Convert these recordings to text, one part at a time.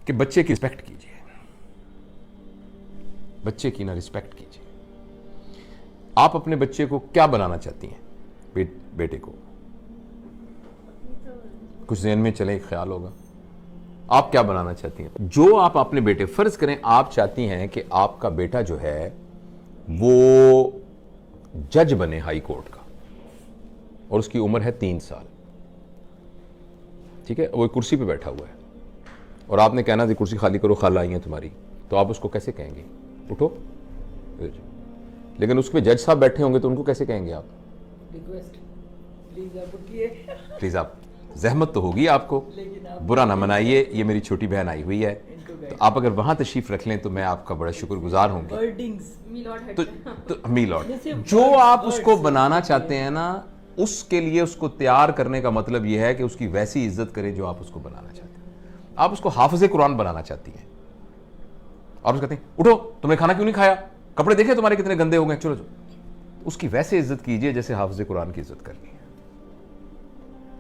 कि बच्चे की रिस्पेक्ट कीजिए, बच्चे की ना रिस्पेक्ट कीजिए। आप अपने बच्चे को क्या बनाना चाहती हैं? बेटे को कुछ ज़हन में चले, ख्याल होगा आप क्या बनाना चाहती हैं? जो आप अपने बेटे, फर्ज करें आप चाहती हैं कि आपका बेटा जो है वो जज बने हाई कोर्ट का और उसकी उम्र है 3 साल, ठीक है, वो एक कुर्सी पे बैठा हुआ है और आपने कहना थी कुर्सी खाली करो, खाला आई है तुम्हारी, तो आप उसको कैसे कहेंगे उठो? लेकिन उसमें जज साहब बैठे होंगे तो उनको कैसे कहेंगे आप? रिक्वेस्ट प्लीज आप, जहमत तो होगी आपको, बुरा ना मनाइए, ये मेरी छोटी बहन आई हुई है, तो आप अगर वहां तशरीफ रख लें तो मैं आपका बड़ा शुक्रगुजार होंगी। तो मीलॉट जो आप उसको बनाना चाहते हैं ना, उसके लिए उसको तैयार करने का मतलब यह है कि उसकी वैसी इज्जत करें जो आप उसको बनाना चाहते हैं। आप उसको हाफिज़े कुरान बनाना चाहती हैं और उसको कहते हैं उठो, तुमने खाना क्यों नहीं खाया, कपड़े देखे तुम्हारे कितने गंदे हो गए, चलो चलो। उसकी वैसे इज्जत कीजिए जैसे हाफिज़े कुरान की इज्जत करनी है।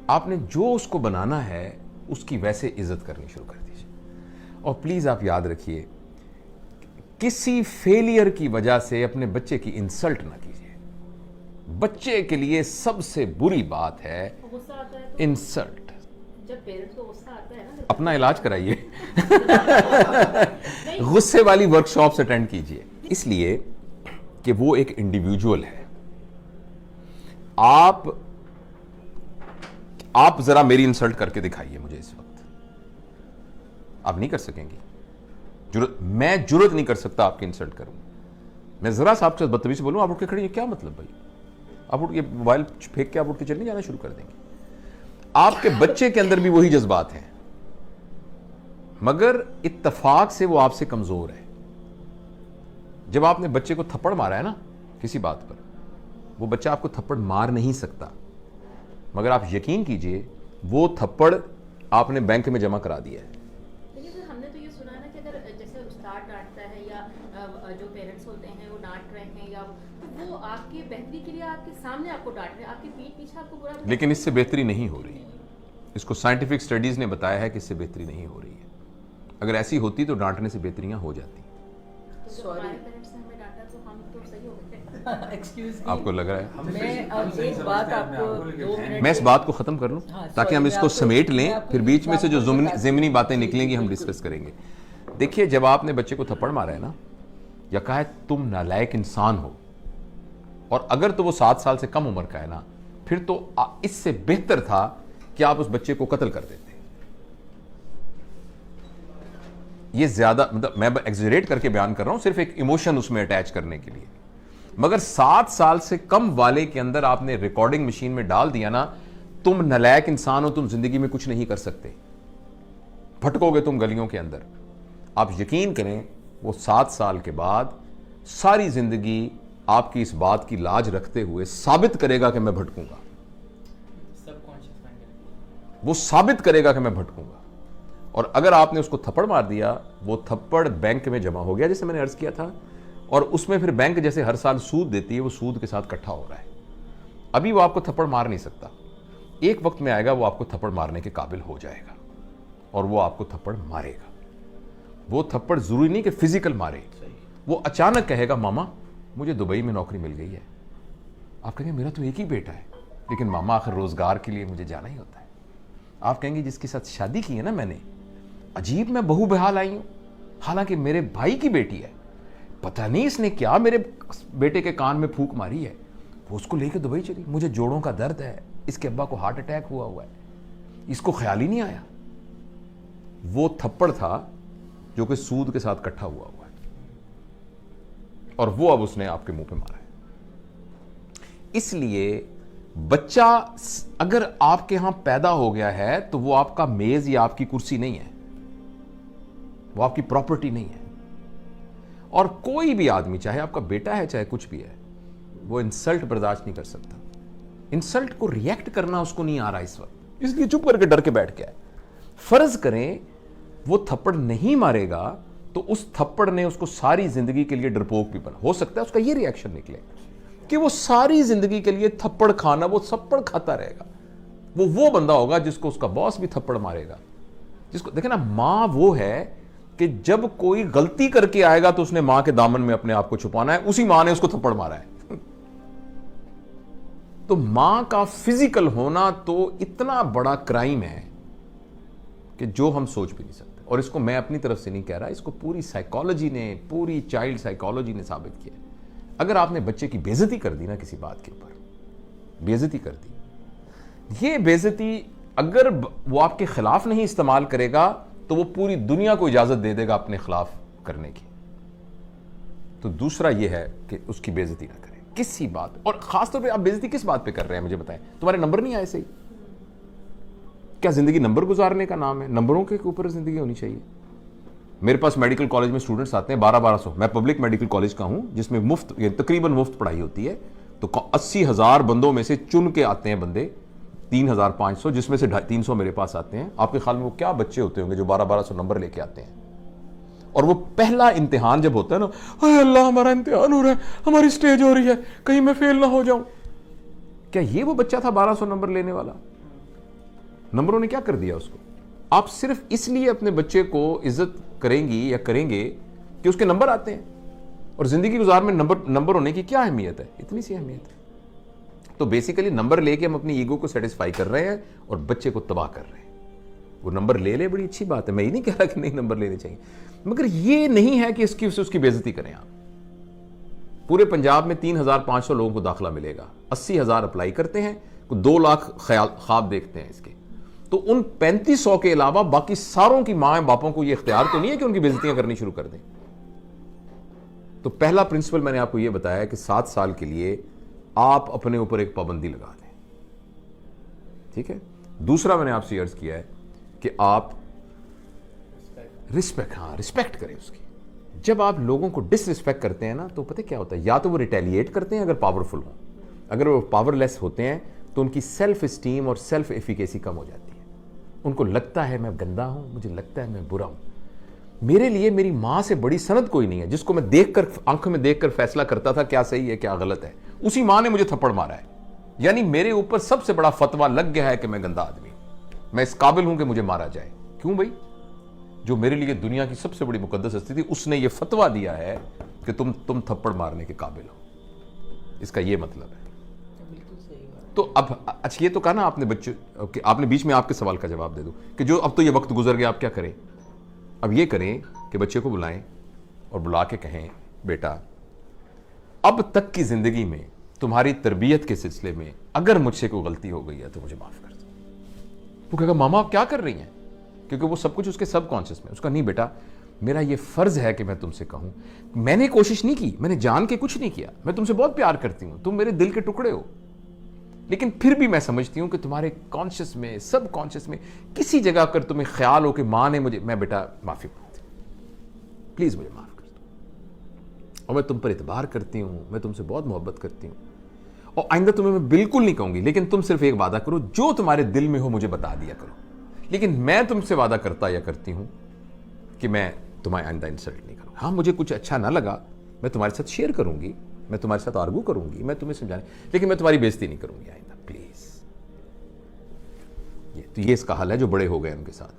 आपने जो उसको बनाना है उसकी वैसे इज्जत करनी शुरू कर दीजिए। और प्लीज आप याद रखिए, किसी फेलियर की वजह से अपने बच्चे की इंसल्ट ना कीजिए। बच्चे के लिए सबसे बुरी बात है इंसल्ट। जब पेरेंट्स को गुस्सा आता है ना, अपना इलाज कराइए गुस्से वाली वर्कशॉप्स अटेंड कीजिए, इसलिए कि वो एक इंडिविजुअल है। आप जरा मेरी इंसल्ट करके दिखाइए मुझे इस वक्त, आप नहीं कर सकेंगी। मैं जुर्रत नहीं कर सकता आपकी इंसल्ट करूं। मैं जरा सा आपसे बदतमीजी बोलूं, आप उठ के खड़ी हैं, क्या मतलब भाई? आप उठ के मोबाइल फेंक के आप उठ के चलने जाना शुरू कर देंगे। आपके बच्चे के अंदर भी वही जज्बात हैं, मगर इत्तफाक से वो आपसे कमजोर है। जब आपने बच्चे को थप्पड़ मारा है ना किसी बात पर, वो बच्चा आपको थप्पड़ मार नहीं सकता, मगर आप यकीन कीजिए वो थप्पड़ आपने बैंक में जमा करा दिया है। लेकिन सर हमने तो ये सुना है ना कि अगर जैसे उस्ताद डांटता है या जो पेरेंट्स होते हैं वो डांट रहे हैं, या तो वो आपकी बेहतरी के लिए आपके सामने आपको डांट रहे हैं, आपके पीठ पीछे आपको बुरा, लेकिन इससे बेहतरी नहीं हो रही। इसको साइंटिफिक स्टडीज ने बताया है कि इससे बेहतरी नहीं हो रही है। अगर ऐसी होती तो डांटने से बेहतरियां हो जाती। तो जब हमारे पेरेंट्स ने हमें डांटा तो हम तो सही हो गए। एक्सक्यूज आपको लग रहा है? मैं अब एक बात आपको 2 मिनट मैं इस बात को खत्म कर लूं ताकि हम इसको समेट लें, फिर बीच में से जो ज़िमनी बातें निकलेंगी हम डिस्कस करेंगे। देखिए, जब आपने बच्चे को थप्पड़ मारा है ना, या कहा है तुम नालायक इंसान हो, और अगर तो वो 7 साल से कम उम्र का है ना, फिर तो इससे बेहतर था कि आप उस बच्चे को कत्ल कर देते। ये ज्यादा, मतलब मैं एग्जरेट करके बयान कर रहा हूं, सिर्फ एक इमोशन उसमें अटैच करने के लिए। मगर 7 साल से कम वाले के अंदर आपने रिकॉर्डिंग मशीन में डाल दिया ना, तुम नालायक इंसान हो, तुम जिंदगी में कुछ नहीं कर सकते, भटकोगे तुम गलियों के अंदर। आप यकीन करें, वो 7 साल के बाद सारी जिंदगी आपकी इस बात की लाज रखते हुए साबित करेगा कि मैं भटकूंगा। वो साबित करेगा कि मैं भटकूंगा। और अगर आपने उसको थप्पड़ मार दिया, वो थप्पड़ बैंक में जमा हो गया, जैसे मैंने अर्ज किया था, और उसमें फिर बैंक जैसे हर साल सूद देती है, वो सूद के साथ इकट्ठा हो रहा है। अभी वो आपको थप्पड़ मार नहीं सकता, एक वक्त में आएगा वो आपको थप्पड़ मारने के काबिल हो जाएगा और वो आपको थप्पड़ मारेगा। वो थप्पड़ जरूरी नहीं कि फिजिकल मारे, वो अचानक कहेगा मामा मुझे दुबई में नौकरी मिल गई है। आप कहेंगे मेरा तो एक ही बेटा है, लेकिन मामा आखिर रोजगार के लिए मुझे जाना ही होता है। आप कहेंगे जिसके साथ शादी की है ना मैंने, अजीब मैं बहू बेहाल आई हूं, हालांकि मेरे भाई की बेटी है, पता नहीं इसने क्या मेरे बेटे के कान में फूंक मारी है, वो उसको लेके दुबई चली। मुझे जोड़ों का दर्द है, इसके अब्बा को हार्ट अटैक हुआ है, इसको ख्याल ही नहीं आया। वो थप्पड़ था जो कि सूद के साथ इकट्ठा हुआ है, और वो अब उसने आपके मुंह पे मारा है। इसलिए बच्चा अगर आपके यहां पैदा हो गया है तो वो आपका मेज या आपकी कुर्सी नहीं है, वो आपकी प्रॉपर्टी नहीं है। और कोई भी आदमी, चाहे आपका बेटा है चाहे कुछ भी है, वो इंसल्ट बर्दाश्त नहीं कर सकता। इंसल्ट को रिएक्ट करना उसको नहीं आ रहा इस वक्त, इसलिए चुप करके डर के बैठ गया है। फर्ज करें वो थप्पड़ नहीं मारेगा तो उस थप्पड़ ने उसको सारी जिंदगी के लिए डरपोक भी बना। हो सकता है उसका ये रिएक्शन निकले कि वो सारी जिंदगी के लिए थप्पड़ खाना, वो थप्पड़ खाता रहेगा। वो बंदा होगा जिसको उसका बॉस भी थप्पड़ मारेगा, जिसको देखे ना, मां वो है कि जब कोई गलती करके आएगा तो उसने मां के दामन में अपने आप को छुपाना है, उसी मां ने उसको थप्पड़ मारा है। तो मां का फिजिकल होना तो इतना बड़ा क्राइम है कि जो हम सोच भी नहीं सकते। और इसको मैं अपनी तरफ से नहीं कह रहा, इसको पूरी साइकोलॉजी ने, पूरी चाइल्ड साइकोलॉजी ने साबित किया है। अगर आपने बच्चे की बेइज्जती कर दी ना, किसी बात के ऊपर बेइज्जती कर दी, ये बेइज्जती अगर वो आपके खिलाफ नहीं इस्तेमाल करेगा तो वो पूरी दुनिया को इजाजत दे देगा अपने खिलाफ करने की। तो दूसरा ये है कि उसकी बेइज्जती ना करें किसी बात। और खासतौर पे आप बेइज्जती किस बात पे कर रहे हैं मुझे बताएं। तुम्हारे नंबर नहीं आए सही, क्या जिंदगी नंबर गुजारने का नाम है? नंबरों के ऊपर जिंदगी होनी चाहिए। मेरे पास मेडिकल कॉलेज में स्टूडेंट्स आते हैं 1200। मैं पब्लिक मेडिकल कॉलेज का हूं जिसमें मुफ्त, तकरीबन मुफ्त पढ़ाई होती है। तो 80,000 बंदों में से चुन के आते हैं बंदे 3,500, जिसमें से 300 मेरे पास आते हैं। आपके ख्याल में वो क्या बच्चे होते होंगे जो 1200 नंबर लेके आते हैं? और वो पहला इम्तिहान जब होता है ना, हाय अल्लाह हमारा इम्तिहान हो रहा है, हमारी स्टेज हो रही है, कहीं मैं फेल ना हो जाऊं। क्या ये वो बच्चा था 1200 नंबर लेने वाला? नंबरों ने क्या कर दिया उसको? आप सिर्फ इसलिए अपने बच्चे को इज्जत करेंगी या करेंगे कि उसके नंबर आते हैं। और जिंदगी गुजार में नंबर होने की क्या अहमियत है? इतनी सी अहमियत है। तो बेसिकली नंबर लेके हम अपनी ईगो को सेटिस्फाई कर रहे हैं और बच्चे को तबाह कर रहे हैं। वो नंबर ले बड़ी अच्छी बात है, मैं ये नहीं कह रहा कि नहीं नंबर लेने चाहिए, मगर ये नहीं है कि उसकी बेइज्जती करें आप। पूरे पंजाब में 3,500 लोगों को दाखिला मिलेगा, 80,000 अप्लाई करते हैं, 2 लाख ख्वाब देखते हैं इसके। तो उन 3500 के अलावा बाकी सारों की माँ बापों को यह इख्तियार तो नहीं है कि उनकी बेइज्जतियां करनी शुरू कर दें। तो पहला प्रिंसिपल मैंने आपको यह बताया कि 7 साल के लिए आप अपने ऊपर एक पाबंदी लगा दें, ठीक है। दूसरा मैंने आपसे अर्ज किया है कि आप रिस्पेक्ट करें उसकी। जब आप लोगों को डिसरिस्पेक्ट करते हैं ना, तो पता क्या होता है, या तो वो रिटेलिएट करते हैं अगर पावरफुल हो, अगर वो पावरलेस होते हैं तो उनकी सेल्फ एस्टीम और सेल्फ एफिकेसी कम हो जाती है। उनको लगता है मैं गंदा हूं, मुझे लगता है मैं बुरा हूं, मेरे लिए मेरी मां से बड़ी सनद कोई नहीं है जिसको मैं देखकर, आंखों में देखकर फैसला करता था क्या सही है क्या गलत है। उसी मां ने मुझे थप्पड़ मारा है, यानी मेरे ऊपर सबसे बड़ा फतवा लग गया है कि मैं गंदा आदमी, मैं इस काबिल हूं कि मुझे मारा जाए। क्यों भाई? जो मेरे लिए दुनिया की सबसे बड़ी मुकद्दस हस्ती थी, उसने ये फतवा दिया है कि तुम थप्पड़ मारने के काबिल हो। इसका ये मतलब है। तो अब अच्छा, ये तो कहा ना आपने बच्चे, आपने बीच में आपके सवाल का जवाब दे दो कि जो अब तो ये वक्त गुजर गया, आप क्या करें? अब ये करें कि बच्चे को बुलाएं और बुला के कहें, बेटा अब तक की जिंदगी में तुम्हारी तरबियत के सिलसिले में अगर मुझसे कोई गलती हो गई है तो मुझे माफ कर दो। वो कहेगा मामा आप क्या कर रही हैं, क्योंकि वो सब कुछ उसके सबकॉन्शियस में। उसका नहीं बेटा, मेरा ये फर्ज है कि मैं तुमसे कहूं, मैंने कोशिश नहीं की, मैंने जान के कुछ नहीं किया, मैं तुमसे बहुत प्यार करती हूं, तुम मेरे दिल के टुकड़े हो, लेकिन फिर भी मैं समझती हूं कि तुम्हारे कॉन्शियस में, सब कॉन्शियस में किसी जगह कर तुम्हें ख्याल हो कि मां ने मुझे, मैं बेटा माफी मांगती हूं, प्लीज मुझे माफ कर दो, और मैं तुम पर इतबार करती हूं, मैं तुमसे बहुत मोहब्बत करती हूं, और आइंदा तुम्हें मैं बिल्कुल नहीं कहूंगी, लेकिन तुम सिर्फ एक वादा करो, जो तुम्हारे दिल में हो मुझे बता दिया करो, लेकिन मैं तुमसे वादा करता या करती हूं कि मैं तुम्हारे आइंदा इंसल्ट नहीं करूंगा। हाँ, मुझे कुछ अच्छा ना लगा, मैं तुम्हारे साथ शेयर करूंगी, मैं तुम्हारे साथ आर्गू करूंगी, मैं तुम्हें समझाने, लेकिन मैं तुम्हारी बेइज्जती नहीं करूंगी आइंदा, प्लीज। तो ये इसका हल है जो बड़े हो गए उनके साथ।